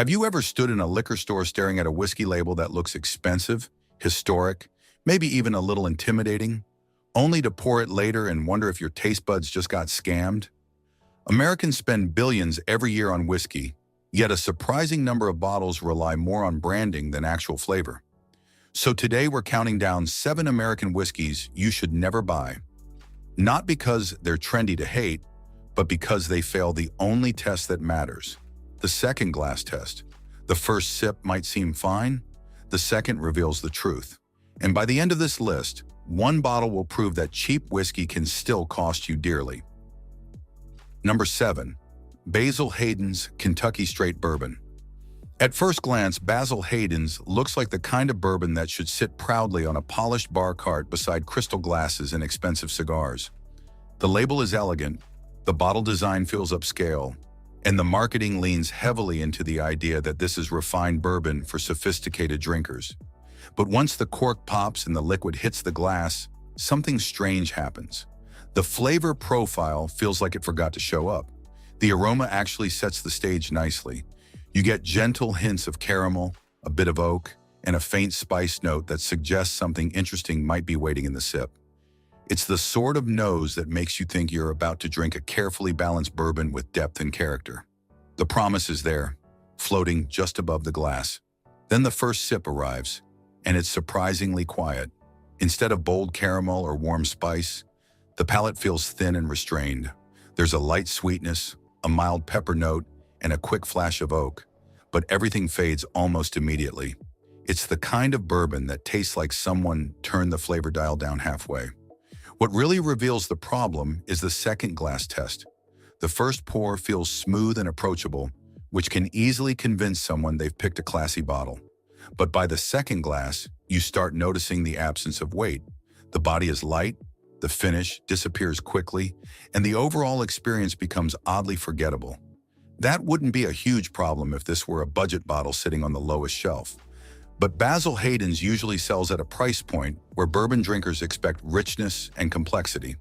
Have you ever stood in a liquor store staring at a whiskey label that looks expensive, historic, maybe even a little intimidating, only to pour it later and wonder if your taste buds just got scammed? Americans spend billions every year on whiskey, yet a surprising number of bottles rely more on branding than actual flavor. So today we're counting down 7 American whiskeys you should never buy. Not because they're trendy to hate, but because they fail the only test that matters: the second glass test. The first sip might seem fine, the second reveals the truth. And by the end of this list, one bottle will prove that cheap whiskey can still cost you dearly. Number 7. Basil Hayden's Kentucky Straight Bourbon. At first glance, Basil Hayden's looks like the kind of bourbon that should sit proudly on a polished bar cart beside crystal glasses and expensive cigars. The label is elegant, the bottle design feels upscale, and the marketing leans heavily into the idea that this is refined bourbon for sophisticated drinkers. But once the cork pops and the liquid hits the glass, something strange happens. The flavor profile feels like it forgot to show up. The aroma actually sets the stage nicely. You get gentle hints of caramel, a bit of oak, and a faint spice note that suggests something interesting might be waiting in the sip. It's the sort of nose that makes you think you're about to drink a carefully balanced bourbon with depth and character. The promise is there, floating just above the glass. Then the first sip arrives, and it's surprisingly quiet. Instead of bold caramel or warm spice, the palate feels thin and restrained. There's a light sweetness, a mild pepper note, and a quick flash of oak, but everything fades almost immediately. It's the kind of bourbon that tastes like someone turned the flavor dial down halfway. What really reveals the problem is the second glass test. The first pour feels smooth and approachable, which can easily convince someone they've picked a classy bottle. But by the second glass, you start noticing the absence of weight. The body is light, the finish disappears quickly, and the overall experience becomes oddly forgettable. That wouldn't be a huge problem if this were a budget bottle sitting on the lowest shelf. But Basil Hayden's usually sells at a price point where bourbon drinkers expect richness and complexity.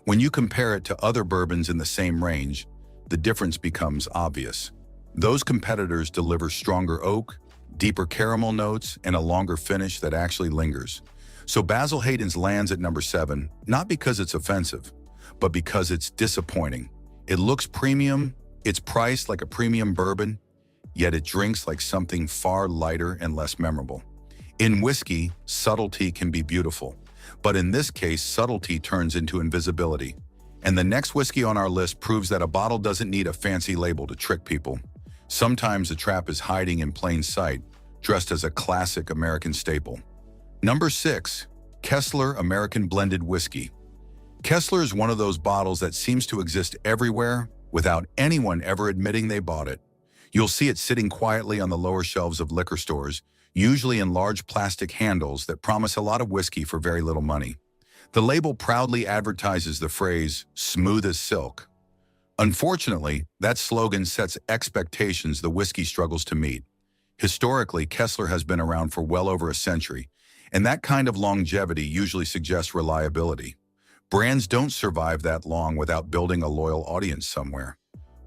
When you compare it to other bourbons in the same range, the difference becomes obvious. Those competitors deliver stronger oak, deeper caramel notes, and a longer finish that actually lingers. So Basil Hayden's lands at number 7, not because it's offensive, but because it's disappointing. It looks premium, it's priced like a premium bourbon, yet it drinks like something far lighter and less memorable. In whiskey, subtlety can be beautiful, but in this case, subtlety turns into invisibility. And the next whiskey on our list proves that a bottle doesn't need a fancy label to trick people. Sometimes the trap is hiding in plain sight, dressed as a classic American staple. Number 6. Kessler American Blended Whiskey. Kessler is one of those bottles that seems to exist everywhere without anyone ever admitting they bought it. You'll see it sitting quietly on the lower shelves of liquor stores, usually in large plastic handles that promise a lot of whiskey for very little money. The label proudly advertises the phrase, "smooth as silk." Unfortunately, that slogan sets expectations the whiskey struggles to meet. Historically, Kessler has been around for well over a century, and that kind of longevity usually suggests reliability. Brands don't survive that long without building a loyal audience somewhere.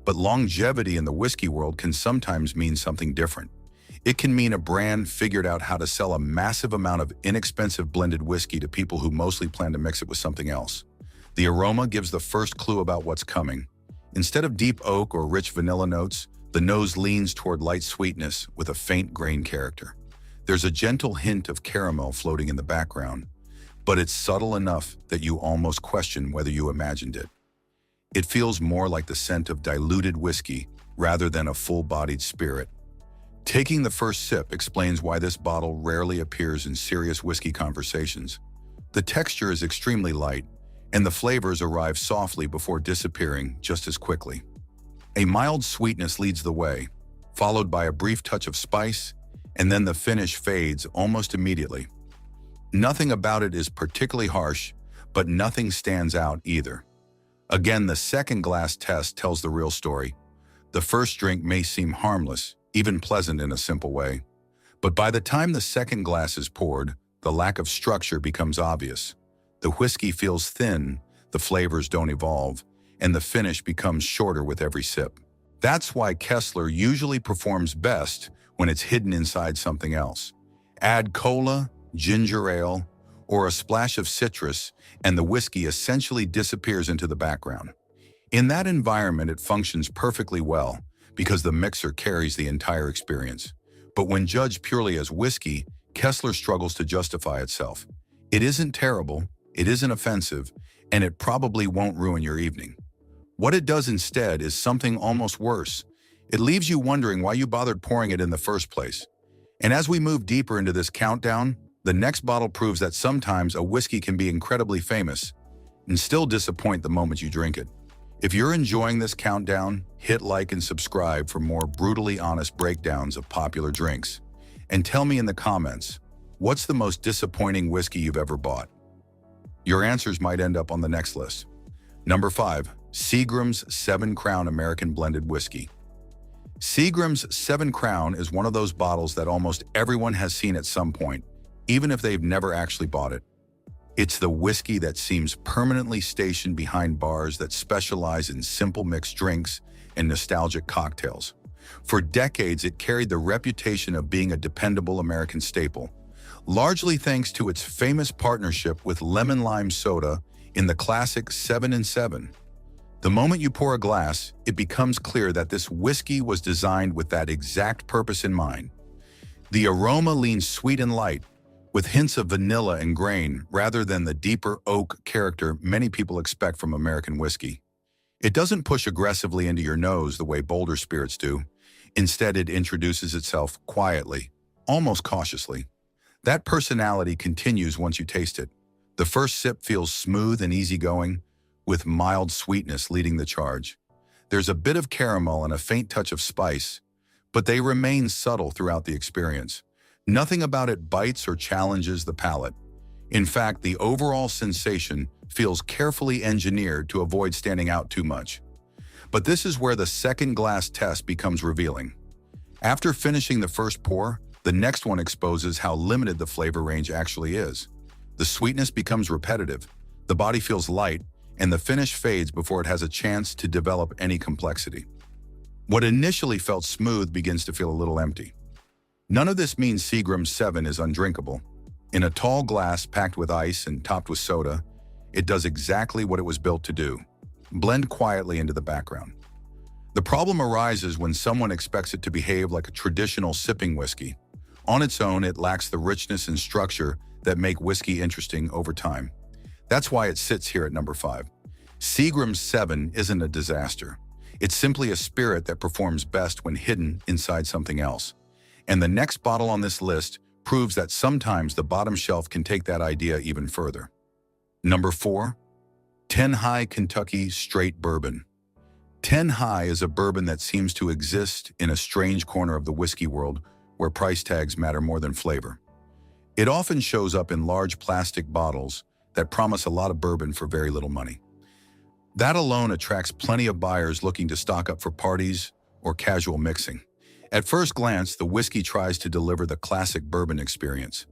But longevity in the whiskey world can sometimes mean something different. It can mean a brand figured out how to sell a massive amount of inexpensive blended whiskey to people who mostly plan to mix it with something else. The aroma gives the first clue about what's coming. Instead of deep oak or rich vanilla notes, the nose leans toward light sweetness with a faint grain character. There's a gentle hint of caramel floating in the background, but it's subtle enough that you almost question whether you imagined it. It feels more like the scent of diluted whiskey rather than a full-bodied spirit. Taking the first sip explains why this bottle rarely appears in serious whiskey conversations. The texture is extremely light, and the flavors arrive softly before disappearing just as quickly. A mild sweetness leads the way, followed by a brief touch of spice, and then the finish fades almost immediately. Nothing about it is particularly harsh, but nothing stands out either. Again, the second glass test tells the real story. The first drink may seem harmless, even pleasant in a simple way. But by the time the second glass is poured, the lack of structure becomes obvious. The whiskey feels thin, the flavors don't evolve, and the finish becomes shorter with every sip. That's why Kessler usually performs best when it's hidden inside something else. Add cola, ginger ale, or a splash of citrus, and the whiskey essentially disappears into the background. In that environment, it functions perfectly well because the mixer carries the entire experience. But when judged purely as whiskey, Kessler struggles to justify itself. It isn't terrible, it isn't offensive, and it probably won't ruin your evening. What it does instead is something almost worse. It leaves you wondering why you bothered pouring it in the first place. And as we move deeper into this countdown, the next bottle proves that sometimes a whiskey can be incredibly famous and still disappoint the moment you drink it. If you're enjoying this countdown, hit like and subscribe for more brutally honest breakdowns of popular drinks. And tell me in the comments, what's the most disappointing whiskey you've ever bought? Your answers might end up on the next list. Number 5. Seagram's 7 Crown American Blended Whiskey. Seagram's 7 Crown is one of those bottles that almost everyone has seen at some point, even if they've never actually bought it. It's the whiskey that seems permanently stationed behind bars that specialize in simple mixed drinks and nostalgic cocktails. For decades, it carried the reputation of being a dependable American staple, largely thanks to its famous partnership with lemon lime soda in the classic 7 and 7. The moment you pour a glass, it becomes clear that this whiskey was designed with that exact purpose in mind. The aroma leans sweet and light, with hints of vanilla and grain rather than the deeper oak character many people expect from American whiskey. It doesn't push aggressively into your nose the way bolder spirits do. Instead, it introduces itself quietly, almost cautiously. That personality continues once you taste it. The first sip feels smooth and easygoing, with mild sweetness leading the charge. There's a bit of caramel and a faint touch of spice, but they remain subtle throughout the experience. Nothing about it bites or challenges the palate. In fact, the overall sensation feels carefully engineered to avoid standing out too much. But this is where the second glass test becomes revealing. After finishing the first pour, the next one exposes how limited the flavor range actually is. The sweetness becomes repetitive, the body feels light, and the finish fades before it has a chance to develop any complexity. What initially felt smooth begins to feel a little empty. None of this means Seagram's 7 is undrinkable. In a tall glass packed with ice and topped with soda, it does exactly what it was built to do: blend quietly into the background. The problem arises when someone expects it to behave like a traditional sipping whiskey. On its own, it lacks the richness and structure that make whiskey interesting over time. That's why it sits here at number 5. Seagram's 7 isn't a disaster. It's simply a spirit that performs best when hidden inside something else. And the next bottle on this list proves that sometimes the bottom shelf can take that idea even further. Number 4. 10 High Kentucky Straight Bourbon. 10 High is a bourbon that seems to exist in a strange corner of the whiskey world where price tags matter more than flavor. It often shows up in large plastic bottles that promise a lot of bourbon for very little money. That alone attracts plenty of buyers looking to stock up for parties or casual mixing. At first glance, the whiskey tries to deliver the classic bourbon experience.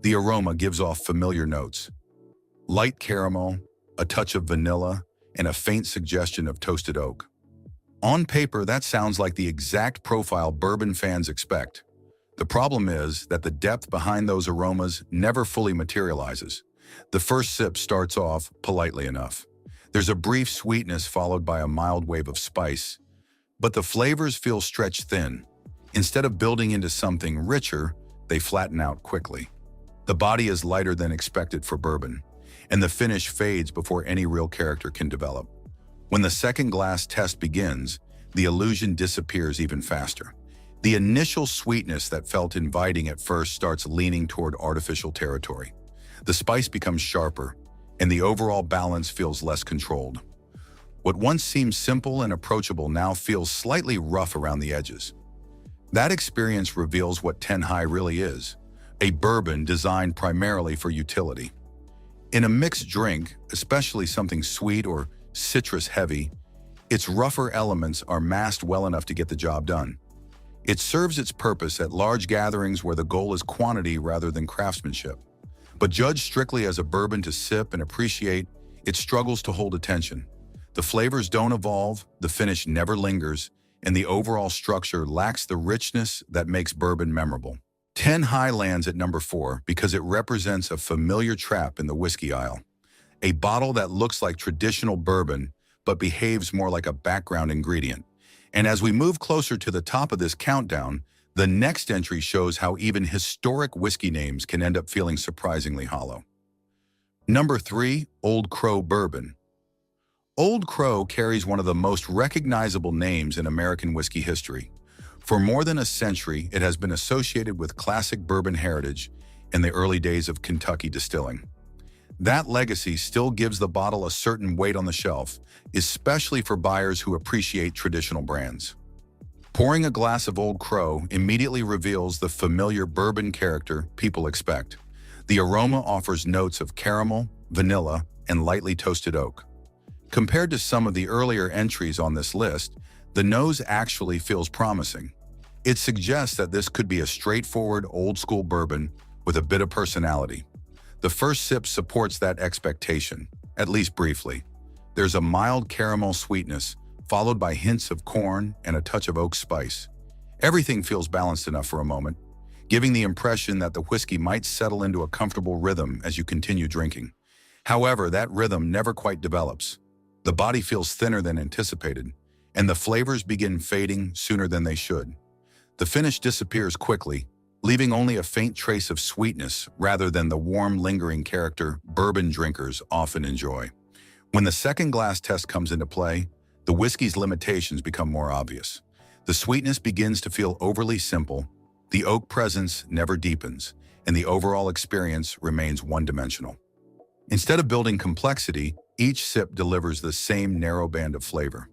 The aroma gives off familiar notes: light caramel, a touch of vanilla, and a faint suggestion of toasted oak. On paper, that sounds like the exact profile bourbon fans expect. The problem is that the depth behind those aromas never fully materializes. The first sip starts off politely enough. There's a brief sweetness followed by a mild wave of spice, but the flavors feel stretched thin. Instead of building into something richer, they flatten out quickly. The body is lighter than expected for bourbon, and the finish fades before any real character can develop. When the second glass test begins, the illusion disappears even faster. The initial sweetness that felt inviting at first starts leaning toward artificial territory. The spice becomes sharper, and the overall balance feels less controlled. What once seemed simple and approachable now feels slightly rough around the edges. That experience reveals what 10 High really is: a bourbon designed primarily for utility. In a mixed drink, especially something sweet or citrus-heavy, its rougher elements are masked well enough to get the job done. It serves its purpose at large gatherings where the goal is quantity rather than craftsmanship. But judged strictly as a bourbon to sip and appreciate, it struggles to hold attention. The flavors don't evolve, the finish never lingers, and the overall structure lacks the richness that makes bourbon memorable. 10 High lands at number 4 because it represents a familiar trap in the whiskey aisle. A bottle that looks like traditional bourbon but behaves more like a background ingredient. And as we move closer to the top of this countdown, the next entry shows how even historic whiskey names can end up feeling surprisingly hollow. Number 3, Old Crow Bourbon. Old Crow carries one of the most recognizable names in American whiskey history. For more than a century, it has been associated with classic bourbon heritage in the early days of Kentucky distilling. That legacy still gives the bottle a certain weight on the shelf, especially for buyers who appreciate traditional brands. Pouring a glass of Old Crow immediately reveals the familiar bourbon character people expect. The aroma offers notes of caramel, vanilla, and lightly toasted oak. Compared to some of the earlier entries on this list, the nose actually feels promising. It suggests that this could be a straightforward old-school bourbon with a bit of personality. The first sip supports that expectation, at least briefly. There's a mild caramel sweetness, followed by hints of corn and a touch of oak spice. Everything feels balanced enough for a moment, giving the impression that the whiskey might settle into a comfortable rhythm as you continue drinking. However, that rhythm never quite develops. The body feels thinner than anticipated, and the flavors begin fading sooner than they should. The finish disappears quickly, leaving only a faint trace of sweetness rather than the warm, lingering character bourbon drinkers often enjoy. When the second glass test comes into play, the whiskey's limitations become more obvious. The sweetness begins to feel overly simple, the oak presence never deepens, and the overall experience remains one-dimensional. Instead of building complexity, each sip delivers the same narrow band of flavor.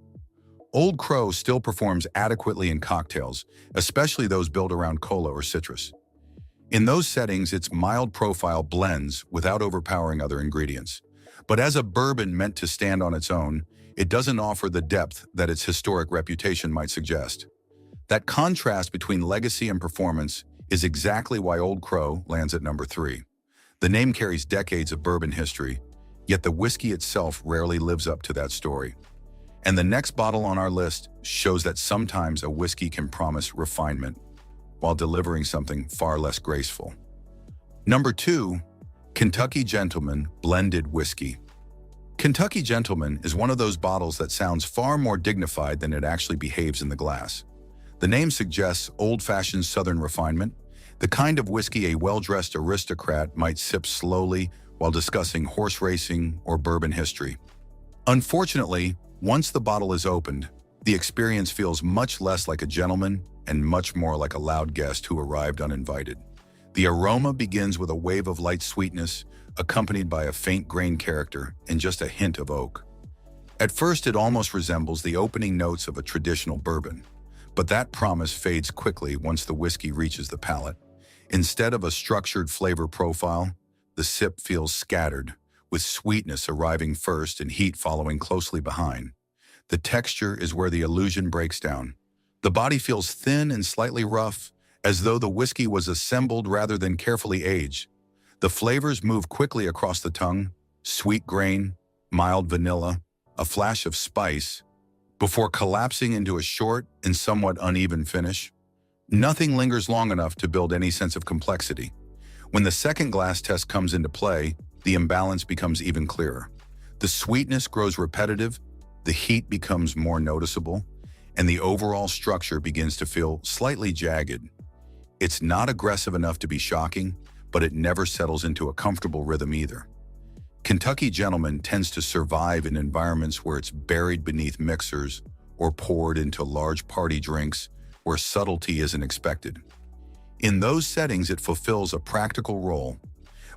Old Crow still performs adequately in cocktails, especially those built around cola or citrus. In those settings, its mild profile blends without overpowering other ingredients. But as a bourbon meant to stand on its own, it doesn't offer the depth that its historic reputation might suggest. That contrast between legacy and performance is exactly why Old Crow lands at number 3. The name carries decades of bourbon history, yet the whiskey itself rarely lives up to that story. And the next bottle on our list shows that sometimes a whiskey can promise refinement while delivering something far less graceful. Number 2, Kentucky Gentleman Blended Whiskey. Kentucky Gentleman is one of those bottles that sounds far more dignified than it actually behaves in the glass. The name suggests old-fashioned Southern refinement, the kind of whiskey a well-dressed aristocrat might sip slowly while discussing horse racing or bourbon history. Unfortunately, once the bottle is opened, the experience feels much less like a gentleman and much more like a loud guest who arrived uninvited. The aroma begins with a wave of light sweetness, accompanied by a faint grain character and just a hint of oak. At first, it almost resembles the opening notes of a traditional bourbon, but that promise fades quickly once the whiskey reaches the palate. Instead of a structured flavor profile, the sip feels scattered, with sweetness arriving first and heat following closely behind. The texture is where the illusion breaks down. The body feels thin and slightly rough, as though the whiskey was assembled rather than carefully aged. The flavors move quickly across the tongue, sweet grain, mild vanilla, a flash of spice, before collapsing into a short and somewhat uneven finish. Nothing lingers long enough to build any sense of complexity. When the second glass test comes into play, the imbalance becomes even clearer. The sweetness grows repetitive, the heat becomes more noticeable, and the overall structure begins to feel slightly jagged. It's not aggressive enough to be shocking, but it never settles into a comfortable rhythm either. Kentucky Gentleman tends to survive in environments where it's buried beneath mixers or poured into large party drinks where subtlety isn't expected. In those settings, it fulfills a practical role,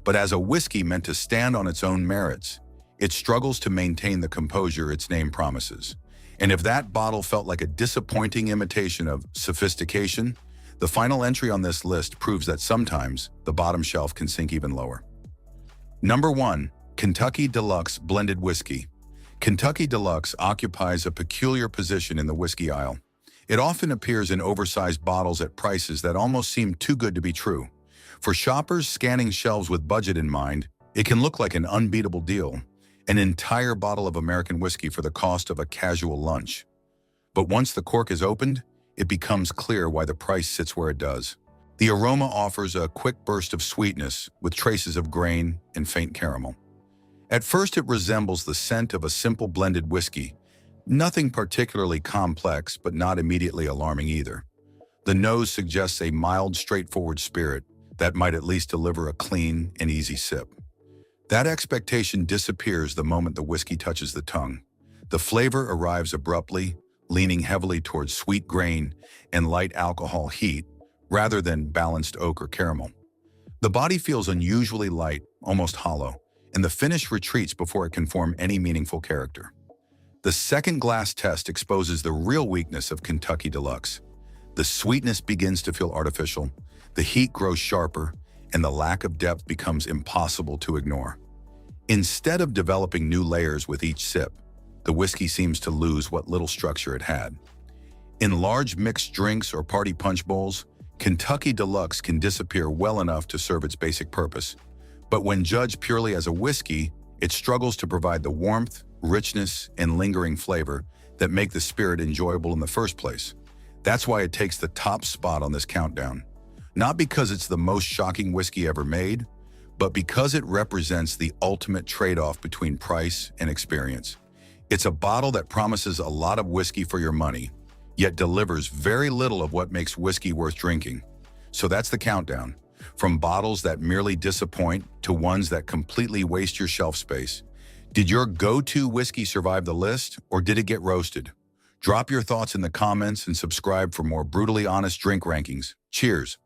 but as a whiskey meant to stand on its own merits, it struggles to maintain the composure its name promises. And if that bottle felt like a disappointing imitation of sophistication, the final entry on this list proves that sometimes the bottom shelf can sink even lower. Number 1, Kentucky Deluxe Blended Whiskey. Kentucky Deluxe occupies a peculiar position in the whiskey aisle. It often appears in oversized bottles at prices that almost seem too good to be true. For shoppers scanning shelves with budget in mind, it can look like an unbeatable deal, an entire bottle of American whiskey for the cost of a casual lunch. But once the cork is opened, it becomes clear why the price sits where it does. The aroma offers a quick burst of sweetness with traces of grain and faint caramel. At first, it resembles the scent of a simple blended whiskey, nothing particularly complex but not immediately alarming either. The nose suggests a mild, straightforward spirit that might at least deliver a clean and easy sip. That expectation disappears the moment the whiskey touches the tongue. The flavor arrives abruptly, leaning heavily towards sweet grain and light alcohol heat, rather than balanced oak or caramel. The body feels unusually light, almost hollow, and the finish retreats before it can form any meaningful character. The second glass test exposes the real weakness of Kentucky Deluxe. The sweetness begins to feel artificial, the heat grows sharper, and the lack of depth becomes impossible to ignore. Instead of developing new layers with each sip, the whiskey seems to lose what little structure it had. In large mixed drinks or party punch bowls, Kentucky Deluxe can disappear well enough to serve its basic purpose. But when judged purely as a whiskey, it struggles to provide the warmth, richness, and lingering flavor that make the spirit enjoyable in the first place. That's why it takes the top spot on this countdown. Not because it's the most shocking whiskey ever made, but because it represents the ultimate trade-off between price and experience. It's a bottle that promises a lot of whiskey for your money, yet delivers very little of what makes whiskey worth drinking. So that's the countdown. From bottles that merely disappoint to ones that completely waste your shelf space. Did your go-to whiskey survive the list, or did it get roasted? Drop your thoughts in the comments and subscribe for more brutally honest drink rankings. Cheers!